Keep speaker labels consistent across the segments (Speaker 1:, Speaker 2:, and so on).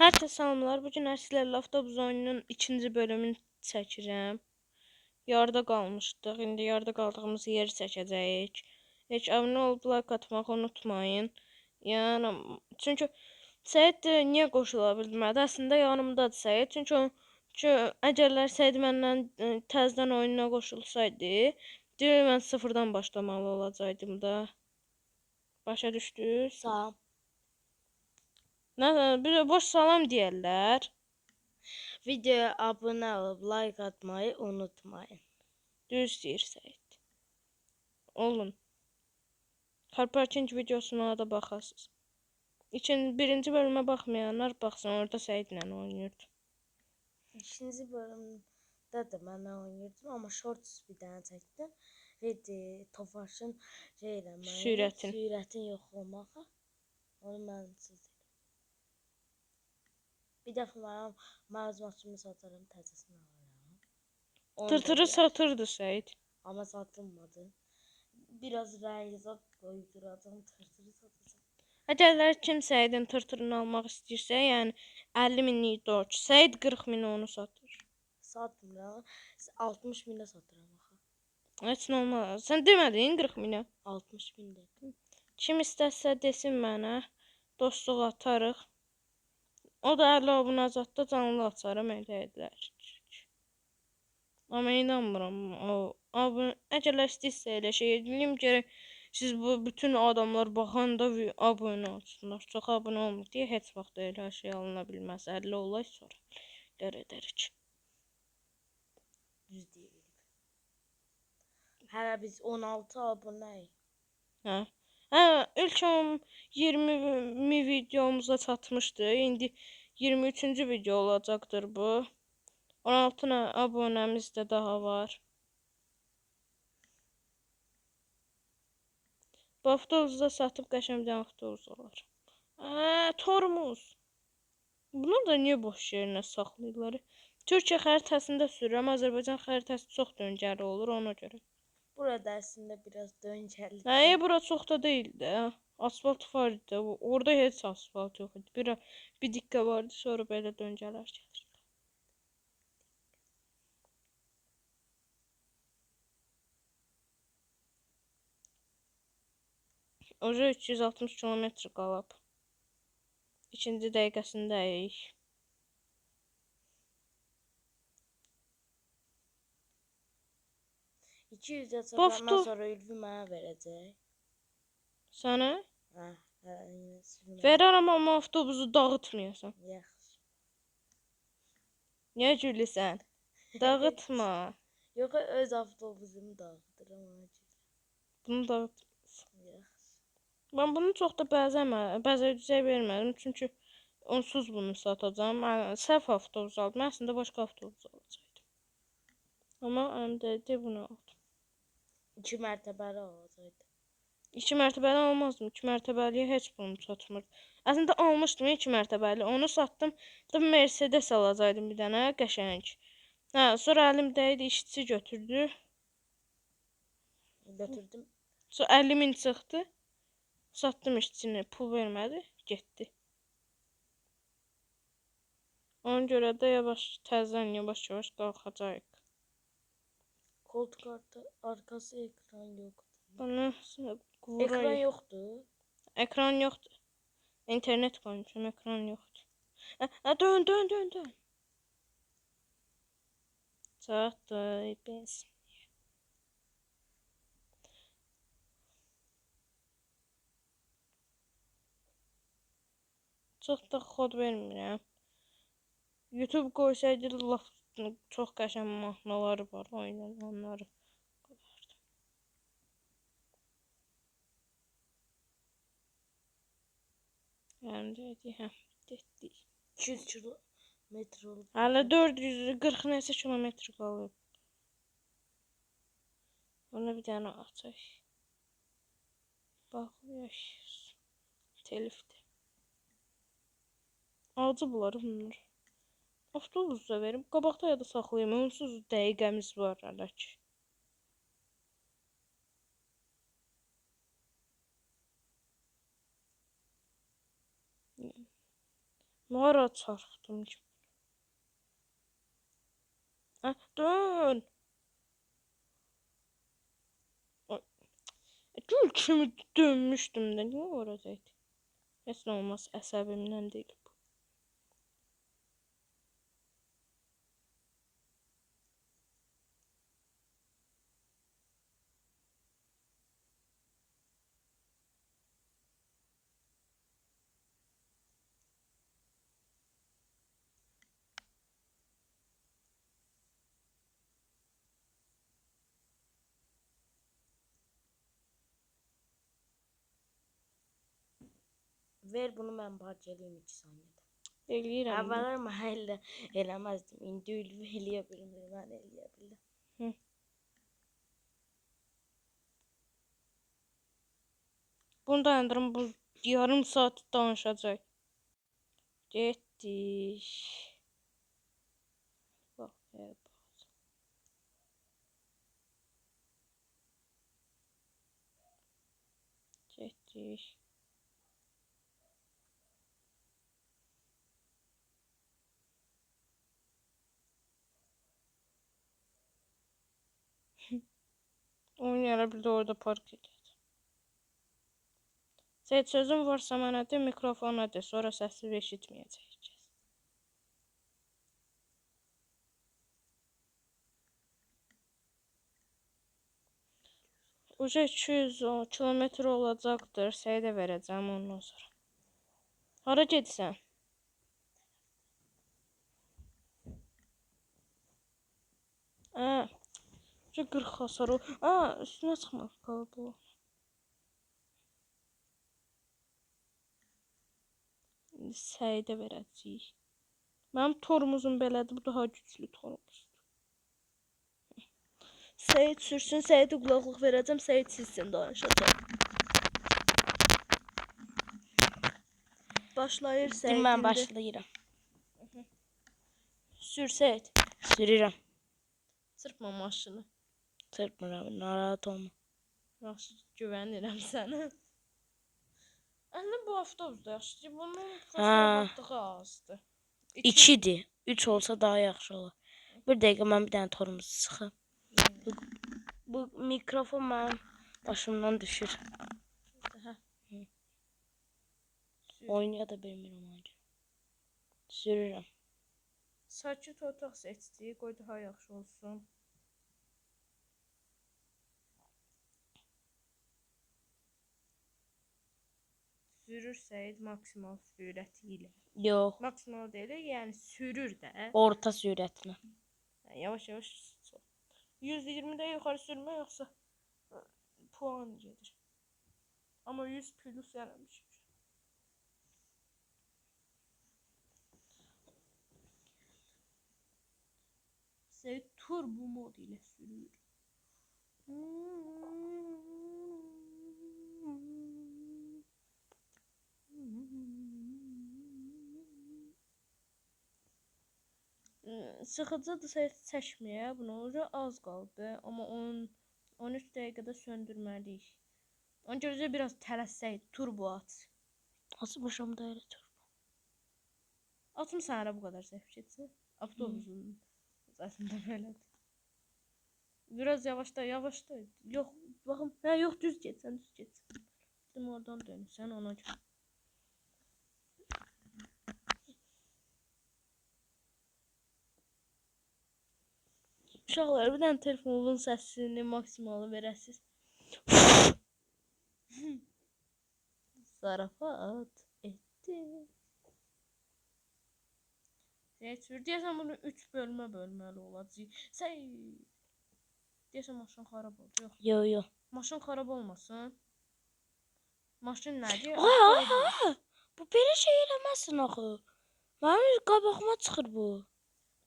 Speaker 1: Hər kəsə salamlar. Bu gün sizlərlə avtobus oyununun ikinci bölümünü çəkirəm. Yarıda qalmışdıq. İndi yarıda qaldığımız yeri çəkəcəyik. Heç abunə olub like atmağı unutmayın. Yəni çünki Səid niyə qoşula bilmədi? Əslində yanımdadır Səid. Çünki əgərlər Səid məndən təzədən oyununa qoşulsaydı, demək mən sıfırdan başlamalı olacaqdım da. Başa düşdünüz?
Speaker 2: Salam.
Speaker 1: Bir də boş salam deyərlər.
Speaker 2: Videoya abunə olub like atmayı unutmayın.
Speaker 1: Düz deyir Səid. Olun. Karparkinç videosuna da baxasınız. Birinci bölümə baxmayanlar baxsın, orada Səidlə oynayırdı.
Speaker 2: İkinci bölümdə də mən oynayırdım, amma shorts bir dənə çəkdim. Redi, Tofaşın sürətin yoxlamağa. Onu mən sizə. Bir dəfə mənim məlumatımı satarım, təzəsini alaram.
Speaker 1: Tırtırı satırdı Səid.
Speaker 2: Amma satılmadı. Biraz rəyizat qoyduracam, tırtırı satacam.
Speaker 1: Əgərlər kim Səidin tırtırını almaq istəyirsə, yəni 50 minlik dorç, Səid 40 min onu satır.
Speaker 2: Satmıram, 60 minə satıram axı.
Speaker 1: Heç nə olmaz. Sən demədin 40 minə?
Speaker 2: 60 min dedim.
Speaker 1: Kim istərsə desin mənə, dostluq atarıq. O da 50 abunə azadda canlı açarım, elə edilər. Amma inanmıram. Əgərlər istəyirsə elə şey edeyim, gərək siz bu bütün adamlar baxanda abunə olsunlar. Çox abunə olmur deyə heç vaxt elə şey alına bilməz. 50 olay sonra edərik.
Speaker 2: Düz deyirik. Hələ biz 16 abunəyik.
Speaker 1: Hə, ilk 20 videomuza çatmışdı. İndi 23-cü video olacaqdır bu. 16 abunəmiz də daha var. Bu avtobusu da satıb qəşəngdən avtobus olar. Tormuz. Bunu da niyə boş yerinə saxlayırlar? Türkiyə xəritəsində sürürəm. Azərbaycan xəritəsi çox döngəli olur ona görə.
Speaker 2: Burada əslində biraz döngəli.
Speaker 1: Bura çox da deyildi. Asfalt var idi. Orada heç asfalt yox idi. Bir dikə vardı, sonra belə döngələr gəlir. Oca 360 kilometr qalıb. İkinci dəqiqəsindəyik.
Speaker 2: 200 çapandan sonra Ülvi mənə verəcək.
Speaker 1: Sənə?
Speaker 2: Hə,
Speaker 1: verərəm, amma avtobusu dağıtmayasan.
Speaker 2: Yaxşı.
Speaker 1: Niyə gülürsən? Dağıtma.
Speaker 2: Yox, öz avtobusumu dağıdıram ona görə.
Speaker 1: Bunu dağıtmısan.
Speaker 2: Yaxşı.
Speaker 1: Mən bunu çox da bəzəcək vermədim, çünki onsuz bunu satacağım. Səhv avtobus aldım. Əslində başqa avtobus alacaqdım. Amma əmdə bunu aldım.
Speaker 2: 2 mərtəbəli olacaqdı.
Speaker 1: 2 mərtəbəli almazdım. 2 mərtəbəliyə heç bunu satmır. Əslində almışdım 2 mərtəbəli. Onu satdım. Da Mercedes alacaqdım bir dənə qəşəng. Hə, sonra əlimdə idi, işçi götürdü.
Speaker 2: Götürdüm.
Speaker 1: Sonra 50 min çıxdı. Satdım işçini, pul vermədi, getdi. Ona görə də təzədən yavaş-yavaş qalxacağıq.
Speaker 2: Koltuk arkası ekran yoxdur.
Speaker 1: Bana
Speaker 2: ekran yoxdur.
Speaker 1: Ekran yoxdur. İnternet qoymuşam, ekran yoxdur. Dön. Çatdı, biz. Çox da kod vermirəm. YouTube qoysaydı laf çox qəşəng mahnıları var, onları qoyardım. Yəni dedi, getdik.
Speaker 2: 200 kilometr olub.
Speaker 1: Hələ 440 nəsə kilometr qalıb. Ona bir dənə açaq. Baxmayaq. Telifdir. Alcı bunlar. Avtobus da verim. Qabaqda ya da saxlayayım. Onsuz dəqiqəmiz var hələ ki. Nara çarpdım. Dön. Gül kimi dönmüşdüm də. Niyə oradaydı? Heç nə olmaz, əsəbimdən deyil bu.
Speaker 2: Ver bunu mən parçalayayım 2 saniyədə.
Speaker 1: Eləyirəm indi.
Speaker 2: Əvvəllər mən elə eləməzdim. İndi eləyə bilmirəm, mən eləyə bildim.
Speaker 1: Hı. Bunu dayandırım, bu yarım saat danışacaq. Getdik. Bax, bax. Getdik. Oynayara bir de orada park edək. Seyid, sözün varsa mənə de, mikrofona de, sonra səsi eşitməyəcəyik. Uca 200 kilometre olacaqdır. Seyidə verəcəm ondan sonra. Hara gedirsən? Uca 40 hasar o. Üstünə çıxmaq qaldı. Seyidə verəcəyik. Mənim tormuzum belədir. Bu daha güclü tormuzdur. Seyid sürsün. Seyidə qulaqlıq verəcəm. Seyid sizsin danışacaq. Başlayır Seyid indi.
Speaker 2: Mən başlayıram.
Speaker 1: Sür Seyid.
Speaker 2: Sürürəm.
Speaker 1: Çırpma maşını.
Speaker 2: Çırpmıram, narahat olma.
Speaker 1: Yaxşı, güvənirəm sənə. Əslində bu avtobusda yaxşı. Bunun rahatlığı azdır.
Speaker 2: 2-dir. 3 olsa daha yaxşı olar. Bir dəqiqə mən bir dənə torumuzu sıxım. Bu mikrofon mənim başımdan düşür. Oynaya da bilmirəm. Sürürəm.
Speaker 1: Sakit otaq seçdik. Qoy daha yaxşı olsun. Sürür Seyid maksimal sürəti ilə.
Speaker 2: Yox.
Speaker 1: Maksimal deyil, yəni sürür də.
Speaker 2: Orta sürətlə.
Speaker 1: Yavaş yavaş. 120'də yuxarı sürmə yoxsa puan gedir. Amma 100 plus eləmişik. Seyid turbo mod ilə sürür. Sıxıcıdır Seyid çəkməyə. Buna uca az qaldı. Amma 13 dəqiqədə söndürməliyik. Ona görə biraz tələssək, turbo at.
Speaker 2: Açmışam da elə turbo.
Speaker 1: Atım sənə bu qədər səhv getsin. Avtobusun səsində belədir. Biraz yavaşla, yavaşla. Yox, baxım. Yox, düz getsən, düz getsən. Dedim oradan dönürsən ona görə. Uşaqlar, bir dənə telefonun səsini maksimalı verəsiz. Zarafat etdi. Deyəsən bunu 3 bölmə bölməli olacaq. Deyəsən maşın xarab oldu.
Speaker 2: Yox, yox.
Speaker 1: Maşın xarab olmasın. Maşın nədir?
Speaker 2: Bu belə şey eləməsin axı. Mənim qabağıma çıxır bu.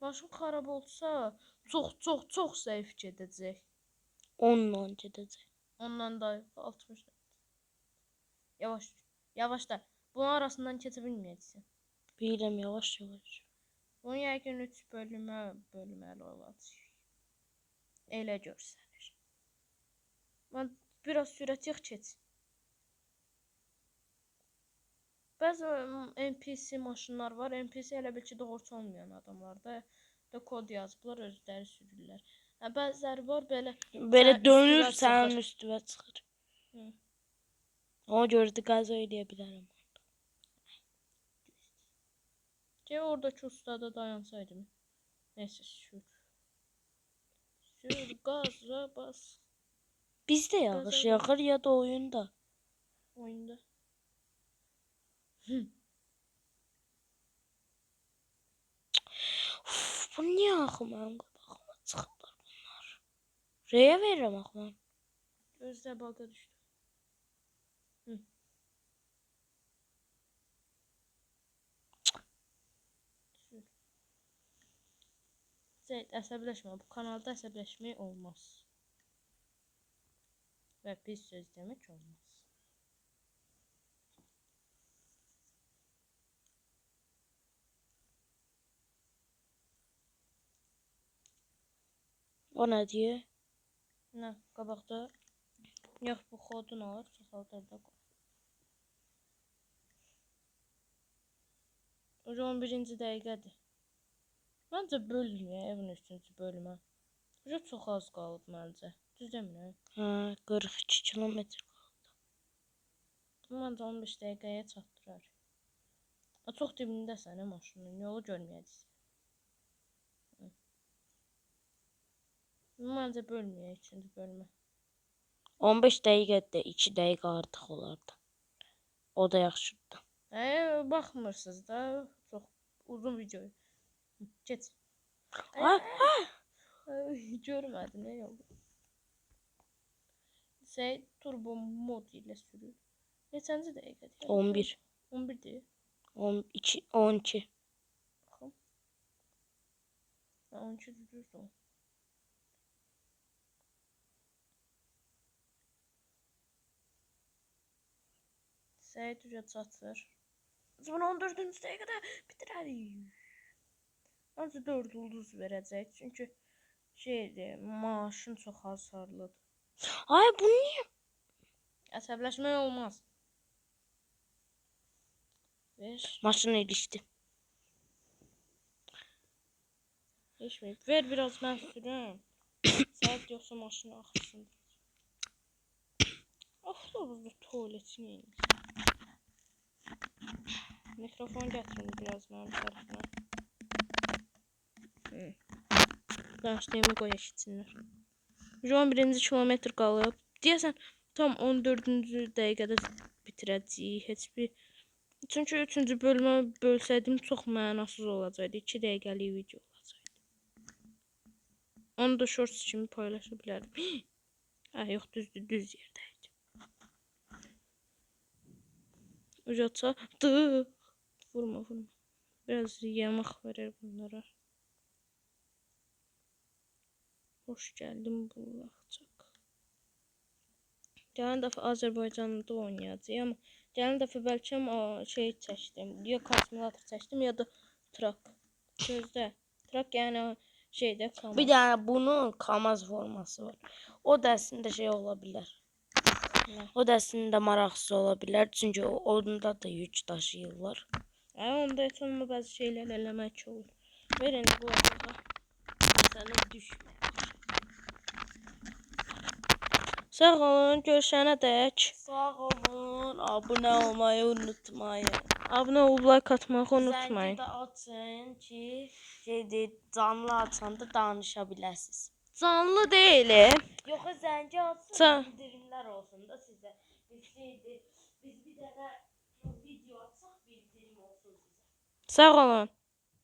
Speaker 1: Maşın xarab olsa çox zəif gedəcək.
Speaker 2: 10-la gedəcək.
Speaker 1: Ondan da 60. Yavaş, yavaş da. Bunun arasından keçə bilməyəcəksən.
Speaker 2: Bilirəm, yavaş yavaş.
Speaker 1: Bunun yəqin 3 bölməli olacaq. Elə görsənir. Mən biraz sürət yox keç. Bəzi NPC maşınlar var. NPC elə bil ki, doğrusu olmayan adamlarda da kod yazıblar, özləri sürürlər. Hə, bəziləri var belə
Speaker 2: Belə
Speaker 1: sən
Speaker 2: dönür,
Speaker 1: üstünə
Speaker 2: sənin
Speaker 1: çıxır.
Speaker 2: üstünə çıxır.
Speaker 1: Hı.
Speaker 2: Ona görə də qəza eləyə bilərəm.
Speaker 1: Ki oradakı ustada dayansaydım. Neyse sür. Sür gaza bas.
Speaker 2: Bizdə yağış
Speaker 1: Qəza
Speaker 2: yağır ya da oyunda.
Speaker 1: oyunda.
Speaker 2: Uf, bu niyə axı mənim qabağıma çıxıblar bunlar? Rəyə verirəm axı mən.
Speaker 1: Gözdə baga düşdü. Hı. Sür. Zeyd, əsəbləşmə. Bu kanalda əsəbləşmək olmaz. Və pis söz demək olmaz.
Speaker 2: O nə deyir?
Speaker 1: Nə, qabaqda? Yox, bu kodun alır, çoxaldır da qoy. O 11-ci dəqiqədir. Məncə bölməyək evin 3-cü bölümə. Bu çox az qalıb məncə. Düz demirəm?
Speaker 2: Hə, 42 kilometr.
Speaker 1: Məncə 15 dəqiqəyə çatdırar. Çox dibindəsən maşının, yolu görməyəcəksən. Məncə bölməyək 3-cü bölümə.
Speaker 2: 15 dəqiqədə 2 dəqiqə artıq olardı. O da yaxşıdır.
Speaker 1: Baxmırsınız da çox uzun video. Keç.
Speaker 2: Ay,
Speaker 1: Görmədim nə oldu. Turbo mod ilə sürür. Neçənci dəqiqədir?
Speaker 2: 11.
Speaker 1: 11-dir.
Speaker 2: 12. 12.
Speaker 1: Baxım. 12 düzdür. Səyid uca çatır. Sonra 14-cü dəqiqədə bitirərik. Məncə 4 ulduz verəcək. Çünki şeydir, maşın çox hasarlıdır.
Speaker 2: Ay, bu niyə?
Speaker 1: Əsəbləşmək olmaz. Ver.
Speaker 2: Maşın ilişdi.
Speaker 1: Geçmeyip. Ver biraz mən sürüm. Səyid yoxsa maşını axırsın. Avtobusda tualetini inir. Mikrofon gətirin biraz mənim tərəfimə. Danışdığımı qoy eşitsinlər. 11-ci kilometr qalıb. Deyəsən tam 14-cü dəqiqədə bitirəcəyik. Heç bir... Çünki 3-cü bölümə bölsəydim çox mənasız olacaqdı. 2 dəqiqəlik video olacaqdı. Onu da shorts kimi paylaşa bilərdim. Hə, yox, düzdür, düz yerdəydi. Uca çatdı. Vurma, vurma. Biraz yamaq verir bunlara. Hoş geldin bulacaq. Gələn dəfə Azərbaycanda oynayacağıq, amma gələn dəfə bəlkə şey çəkdim. Ya Kosmolator çəkdim, ya da Trak. Gözdə. Trak yəni şeydə Kamaz.
Speaker 2: Bir dənə bunun Kamaz forması var. O da əslində şey ola bilər.
Speaker 1: Nə?
Speaker 2: O da əslində maraqsız ola bilər. Çünki onda da yük daşıyırlar.
Speaker 1: Onda heç olma bəzi şeylər eləmək olur. Ver indi qulaqlığa. Sənə düşmə. Sağ olun, görüşənədək.
Speaker 2: Sağ olun, abunə olmayı unutmayın.
Speaker 1: Abunə olub like atmağı unutmayın.
Speaker 2: Zəngi də açın ki, canlı açanda danışa biləsiniz.
Speaker 1: Canlı deyil.
Speaker 2: Yox, zəngi açsın, bildirimlər olsun da sizə. Biz bir dənə video açsaq, bildirim olsun sizə.
Speaker 1: Sağ olun.